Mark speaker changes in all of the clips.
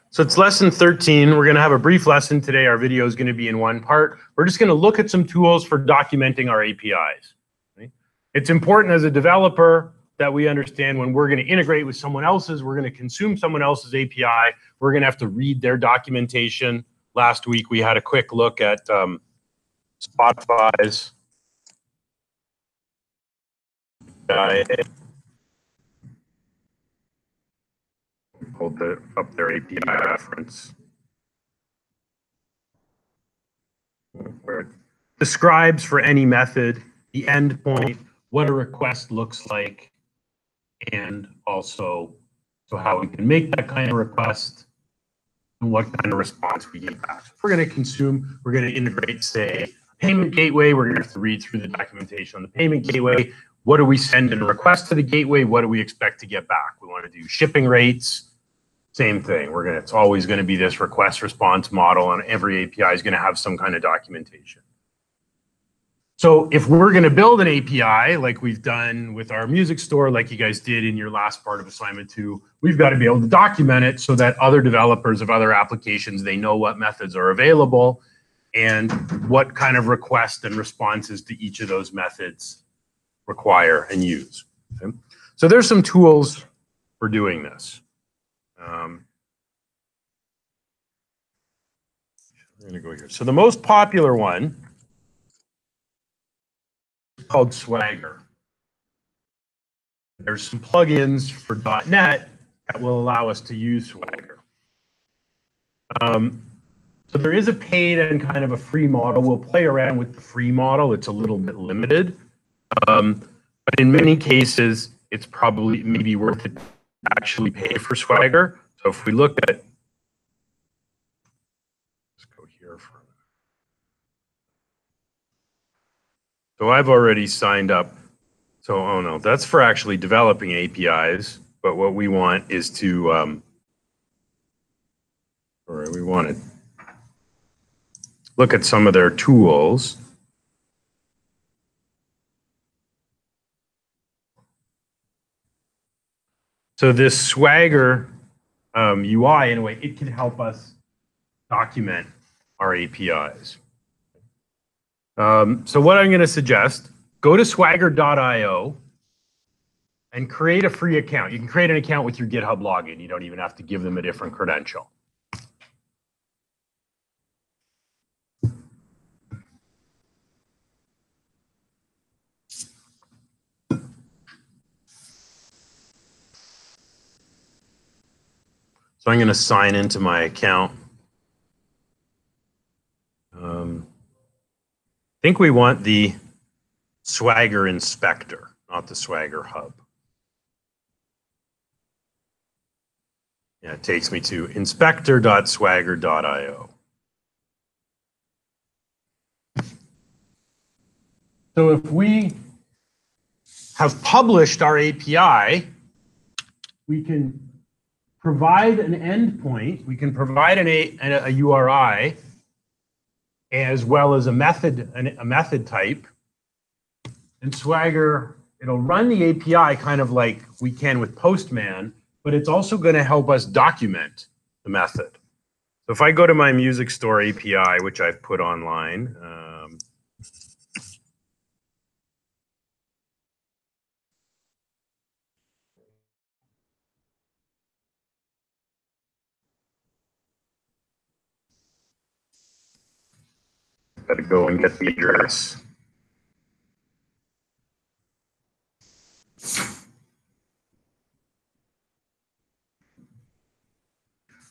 Speaker 1: So it's lesson 13. We're going to have a brief lesson today. Our video is going to be in one part. We're just going to look at some tools for documenting our APIs. Right? It's important as a developer that we understand when we're going to integrate with someone else's, we're going to consume someone else's API, we're going to have to read their documentation. Last week, we had a quick look at Spotify's pulled up their API reference, where it describes for any method the endpoint, what a request looks like, and also so how we can make that kind of request and what kind of response we get back. So if we're going to consume, we're going to integrate, say, a payment gateway. We're going to have to read through the documentation on the payment gateway. What do we send in a request to the gateway? What do we expect to get back? We want to do shipping rates. Same thing. It's always going to be this request response model, and every API is going to have some kind of documentation. So if we're going to build an API like we've done with our music store, like you guys did in your last part of assignment 2, we've got to be able to document it so that other developers of other applications, they know what methods are available and what kind of requests and responses to each of those methods require and use. Okay? So there's some tools for doing this. I'm going to go here. So the most popular one is called Swagger. There's some plugins for .NET that will allow us to use Swagger. So there is a paid and kind of a free model. We'll play around with the free model. It's a little bit limited. But in many cases, it's probably maybe worth it to actually pay for Swagger. So if we look at, let's go here for, so I've already signed up. So, oh no, that's for actually developing APIs. But what we want is to, we want to look at some of their tools. So this Swagger UI, in a way, it can help us document our APIs. So what I'm going to suggest, go to swagger.io and create a free account. You can create an account with your GitHub login. You don't even have to give them a different credential. So I'm going to sign into my account. I think we want the Swagger inspector, not the Swagger hub. Yeah, it takes me to inspector.swagger.io. So if we have published our API, we can provide an endpoint, we can provide a URI as well as a method type. And Swagger, it'll run the API kind of like we can with Postman, but it's also going to help us document the method. So if I go to my music store API, which I've put online, got to go and get the address.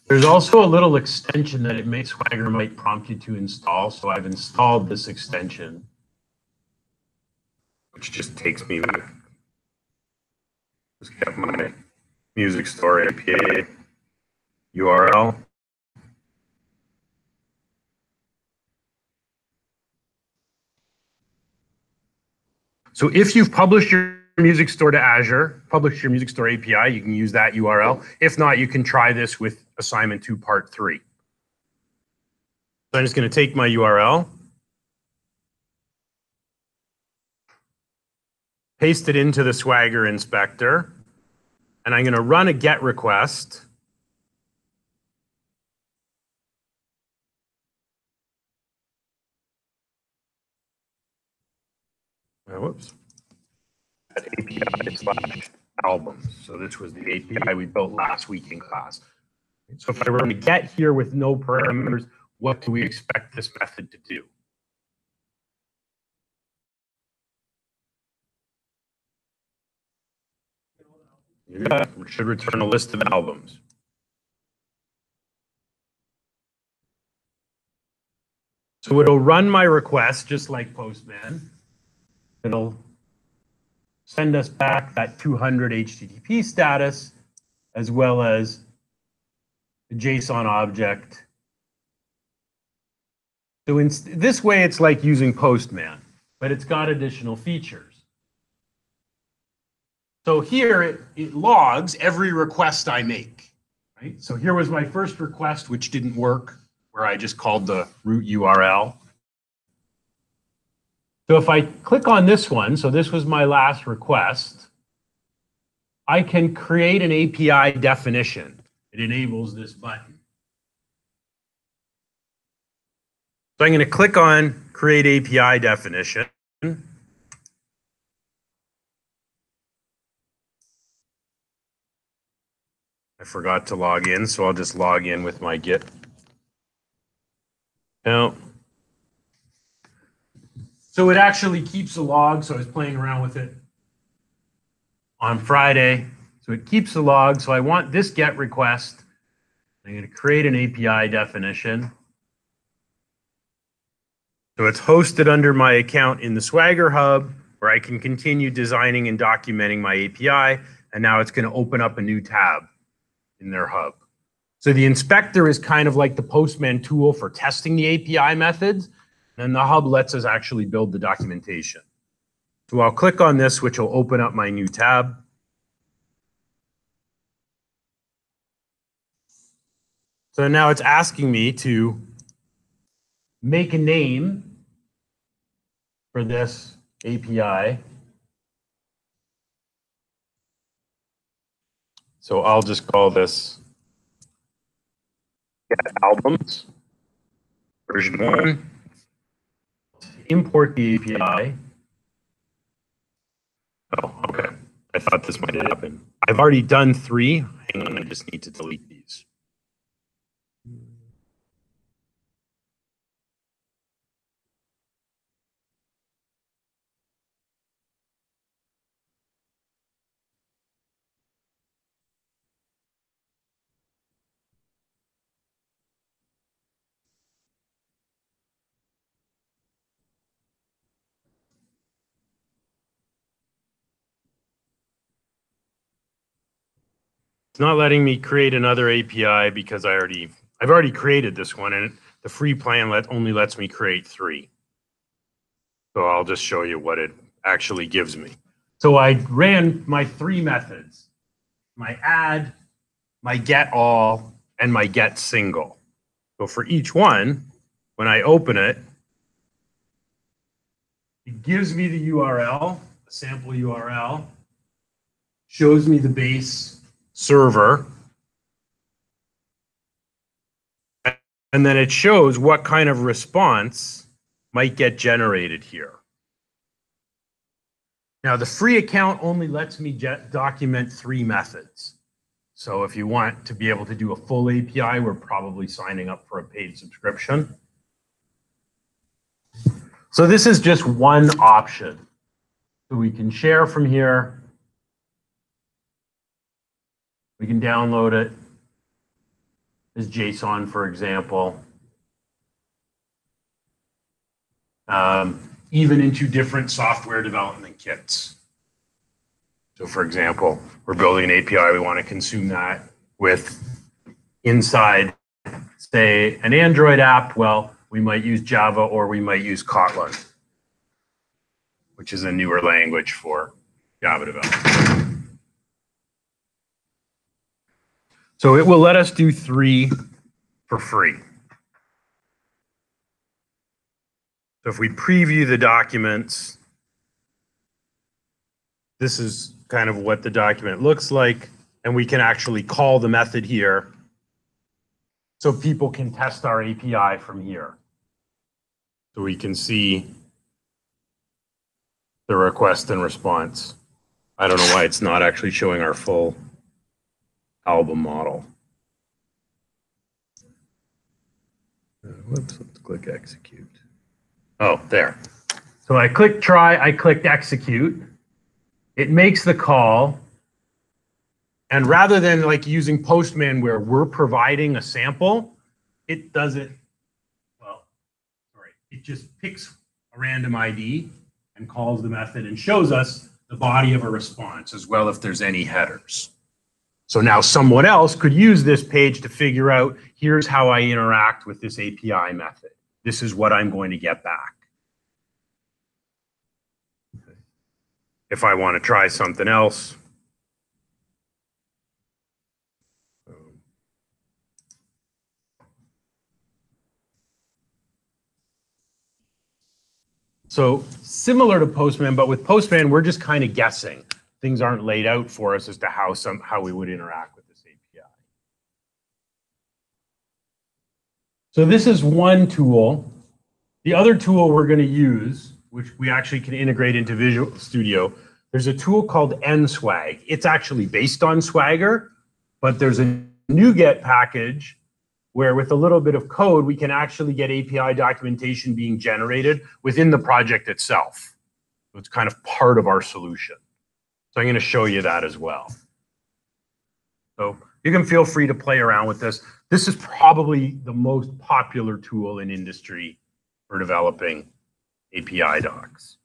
Speaker 1: There's also a little extension that Swagger might prompt you to install. So I've installed this extension, which just takes me back. Just get my music store API URL. So if you've published your music store to Azure, published your music store API, you can use that URL. If not, you can try this with assignment 2, part 3. So I'm just going to take my URL, paste it into the Swagger inspector, and I'm going to run a GET request whoops, at API/albums. So this was the API we built last week in class. So if I were to get here with no parameters, what do we expect this method to do? Yeah, we should return a list of albums. So it'll run my request just like Postman. It'll send us back that 200 HTTP status, as well as the JSON object. So in this way, it's like using Postman, but it's got additional features. So here it logs every request I make, right? So here was my first request, which didn't work, where I just called the root URL. So if I click on this one, so this was my last request, I can create an API definition. It enables this button. So I'm going to click on Create API Definition. I forgot to log in, so I'll just log in with my Git account. So it actually keeps a log, so I was playing around with it on Friday. So it keeps a log, so I want this GET request. I'm going to create an API definition. So it's hosted under my account in the Swagger Hub, where I can continue designing and documenting my API, and now it's going to open up a new tab in their hub. So the inspector is kind of like the Postman tool for testing the API methods, and the hub lets us actually build the documentation. So I'll click on this, which will open up my new tab. So now it's asking me to make a name for this API. So I'll just call this Get Albums version 1. Import the API. Oh, okay. I thought this might happen. I've already done 3. Hang on, I just need to delete these. It's not letting me create another API because I've already created this one, and the free plan only lets me create 3. So I'll just show you what it actually gives me. So I ran my 3 methods: my add, my get all, and my get single. So for each one, when I open it, it gives me the URL, a sample URL, shows me the base server, and then it shows what kind of response might get generated here. Now, the free account only lets me document 3 methods. So if you want to be able to do a full API, we're probably signing up for a paid subscription. So this is just one option. So we can share from here. We can download it as JSON, for example. Even into different software development kits. So for example, we're building an API, we want to consume that with inside, say, an Android app. Well, we might use Java or we might use Kotlin, which is a newer language for Java development. So it will let us do 3 for free. So if we preview the documents, this is kind of what the document looks like, and we can actually call the method here so people can test our API from here. So we can see the request and response. I don't know why it's not actually showing our full album model. Whoops, let's click execute. Oh, there. So I clicked try, I clicked execute. It makes the call. And rather than like using Postman where we're providing a sample, it does it, well, sorry, it just picks a random ID and calls the method and shows us the body of a response as well if there's any headers. So now someone else could use this page to figure out, here's how I interact with this API method. This is what I'm going to get back. Okay. If I want to try something else, so similar to Postman, but with Postman, we're just kind of guessing. Things aren't laid out for us as to how we would interact with this API. So this is one tool. The other tool we're going to use, which we actually can integrate into Visual Studio, there's a tool called NSwag. It's actually based on Swagger, but there's a NuGet package where with a little bit of code, we can actually get API documentation being generated within the project itself. So it's kind of part of our solution. So I'm going to show you that as well. So you can feel free to play around with this. This is probably the most popular tool in industry for developing API docs.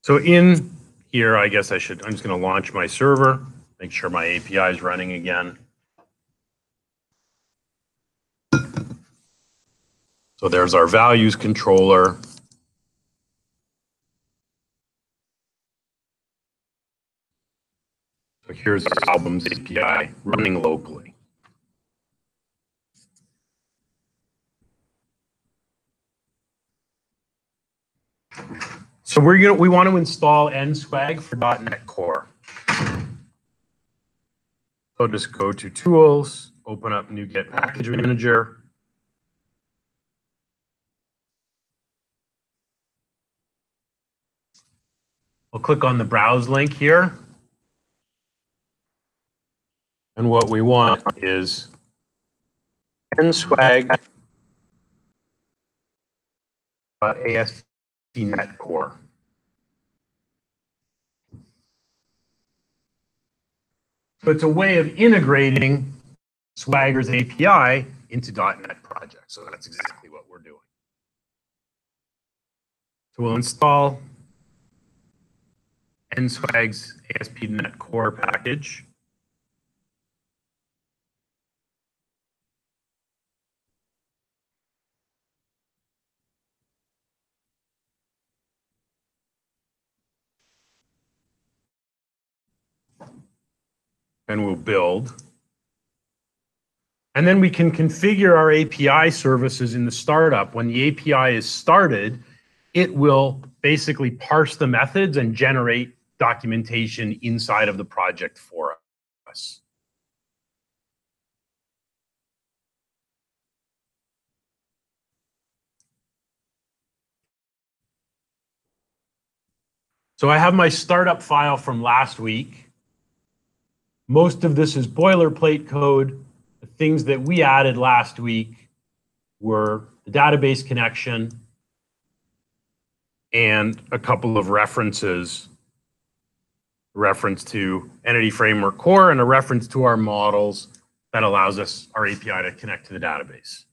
Speaker 1: So in here, I guess I'm just going to launch my server, make sure my API is running again. So there's our values controller. So here's our albums API running locally. So we want to install NSwag for .NET Core. So just go to Tools, open up NuGet Package Manager. We'll click on the Browse link here. And what we want is NSwag.ASP.NET Core. So it's a way of integrating Swagger's API into .NET projects. So that's exactly what we're doing. So we'll install NSwag's ASP.NET Core package. And we'll build. And then we can configure our API services in the startup. When the API is started, it will basically parse the methods and generate documentation inside of the project for us. So I have my startup file from last week. Most of this is boilerplate code. The things that we added last week were the database connection and a couple of references, reference to Entity Framework Core and a reference to our models that allows us, our API, to connect to the database.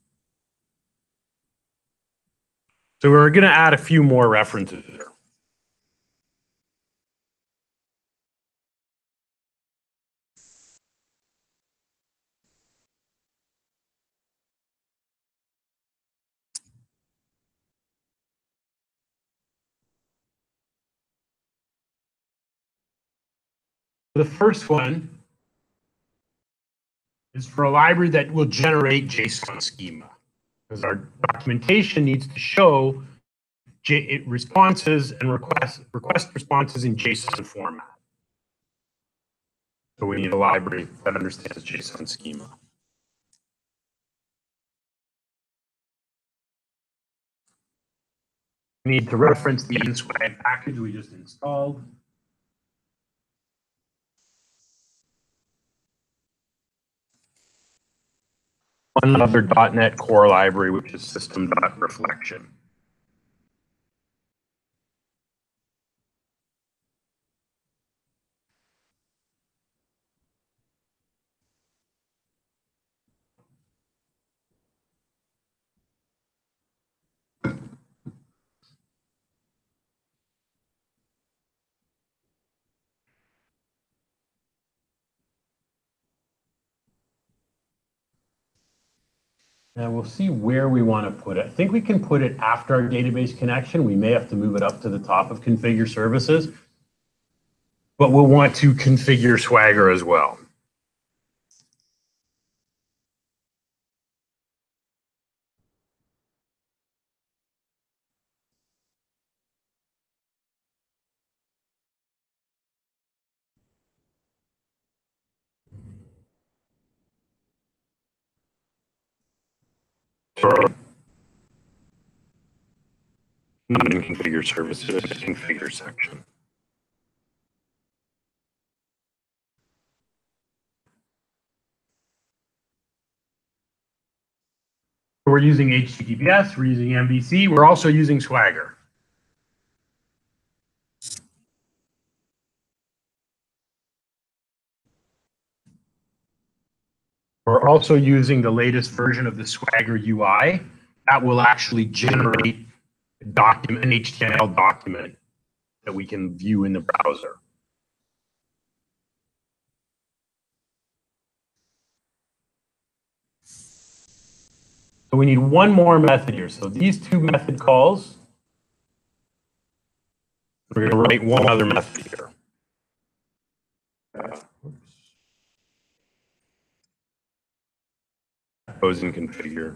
Speaker 1: So we're going to add a few more references here. The first one is for a library that will generate JSON schema, because our documentation needs to show responses and request responses in JSON format. So we need a library that understands JSON schema. We need to reference the nswag package we just installed. One other .NET Core library, which is system.reflection. Now we'll see where we want to put it. I think we can put it after our database connection. We may have to move it up to the top of configure services, but we'll want to configure Swagger as well. Not in configure services, configure section. We're using HTTPS, we're using MVC, we're also using Swagger. We're also using the latest version of the Swagger UI that will actually generate a document, an HTML document that we can view in the browser. So we need one more method here. So these two method calls, we're going to write one other method here. Goes in configure.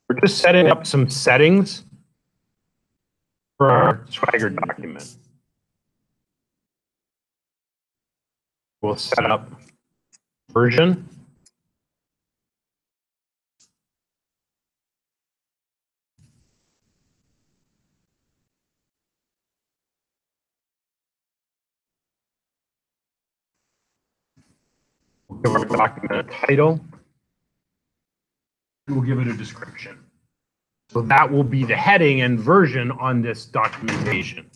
Speaker 1: We're just setting up some settings for our Swagger document. We'll set up version. We'll give our document a title. And we'll give it a description. So that will be the heading and version on this documentation.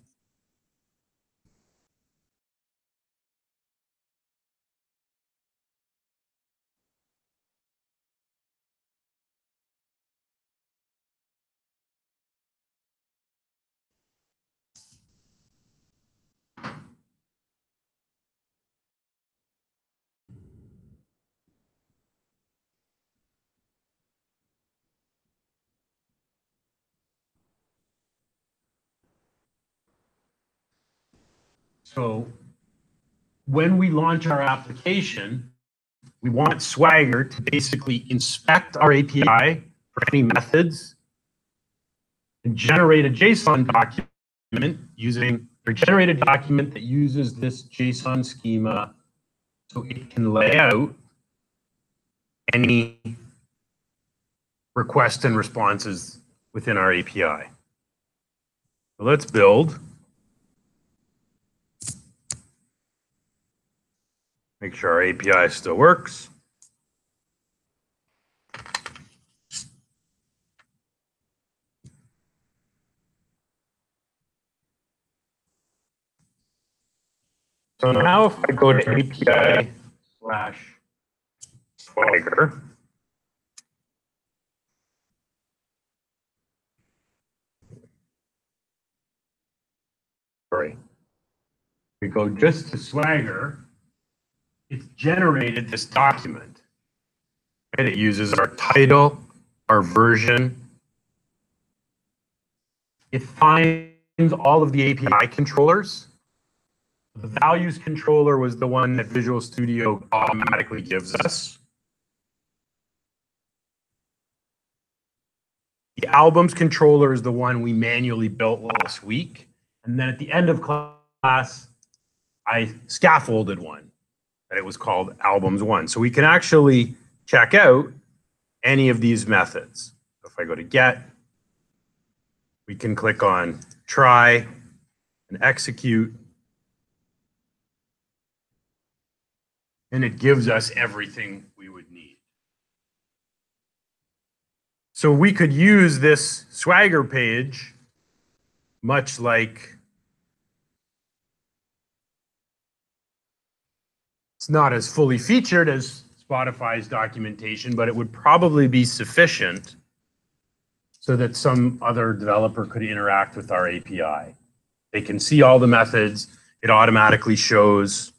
Speaker 1: So when we launch our application, we want Swagger to basically inspect our API for any methods and generate a JSON document using, or generate a document that uses this JSON schema so it can lay out any requests and responses within our API. So let's build. Make sure our API still works. So now if I go to API/Swagger, sorry, we go just to Swagger, it's generated this document. Right? It uses our title, our version. It finds all of the API controllers. The values controller was the one that Visual Studio automatically gives us. The albums controller is the one we manually built last week. And then at the end of class, I scaffolded one that it was called albums one. So we can actually check out any of these methods. If I go to get, we can click on try and execute. And it gives us everything we would need. So we could use this Swagger page much like, it's not as fully featured as Spotify's documentation, but it would probably be sufficient so that some other developer could interact with our API. They can see all the methods. It automatically shows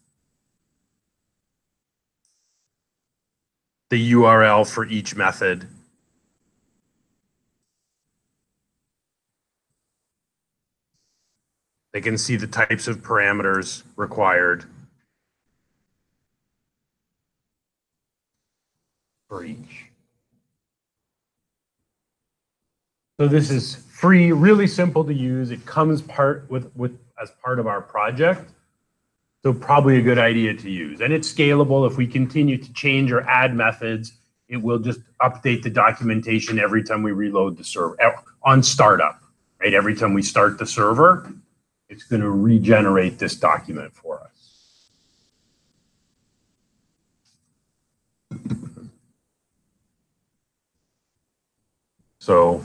Speaker 1: the URL for each method. They can see the types of parameters required for each. So this is free, really simple to use. It comes as part of our project. So probably a good idea to use. And it's scalable. If we continue to change or add methods, it will just update the documentation every time we reload the server on startup, right? Every time we start the server, it's going to regenerate this document for us. So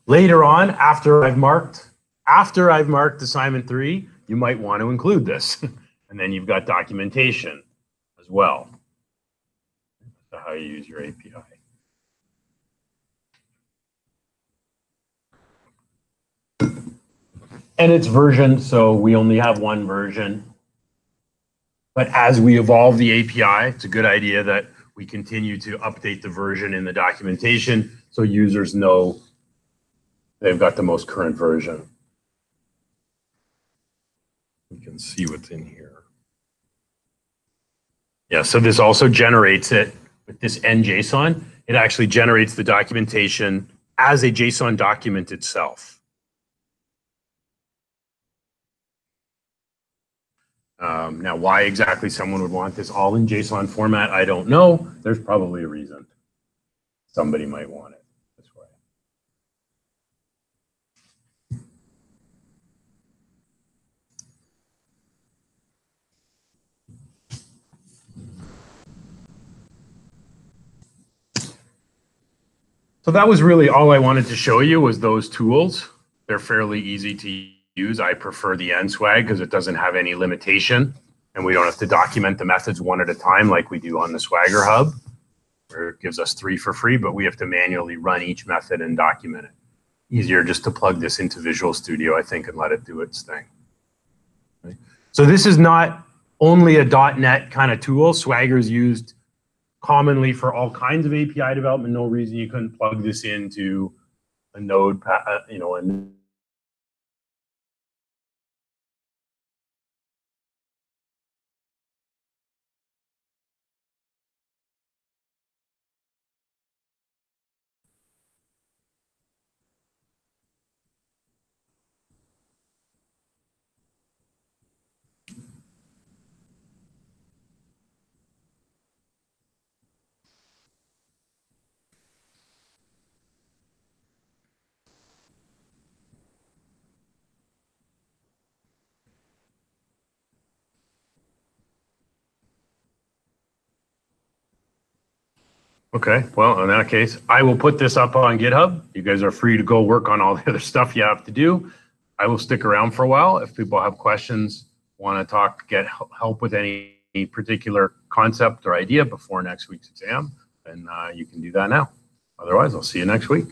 Speaker 1: later on, after I've marked assignment 3, you might want to include this. And then you've got documentation as well. That's how you use your API. And it's versioned, so we only have one version. But as we evolve the API, it's a good idea that we continue to update the version in the documentation so users know they've got the most current version. You can see what's in here. Yeah, so this also generates it with this NJSON. It actually generates the documentation as a JSON document itself. Now, why exactly someone would want this all in JSON format, I don't know. There's probably a reason. Somebody might want it this way. So that was really all I wanted to show you was those tools. They're fairly easy to use. I prefer the NSwag because it doesn't have any limitation and we don't have to document the methods one at a time like we do on the Swagger Hub, where it gives us 3 for free, but we have to manually run each method and document it. Easier just to plug this into Visual Studio, I think, and let it do its thing. Okay. So this is not only a .NET kind of tool. Swagger is used commonly for all kinds of API development. No reason you couldn't plug this into a Node, Okay, well, in that case, I will put this up on GitHub. You guys are free to go work on all the other stuff you have to do. I will stick around for a while. If people have questions, want to talk, get help with any particular concept or idea before next week's exam, then you can do that now. Otherwise, I'll see you next week.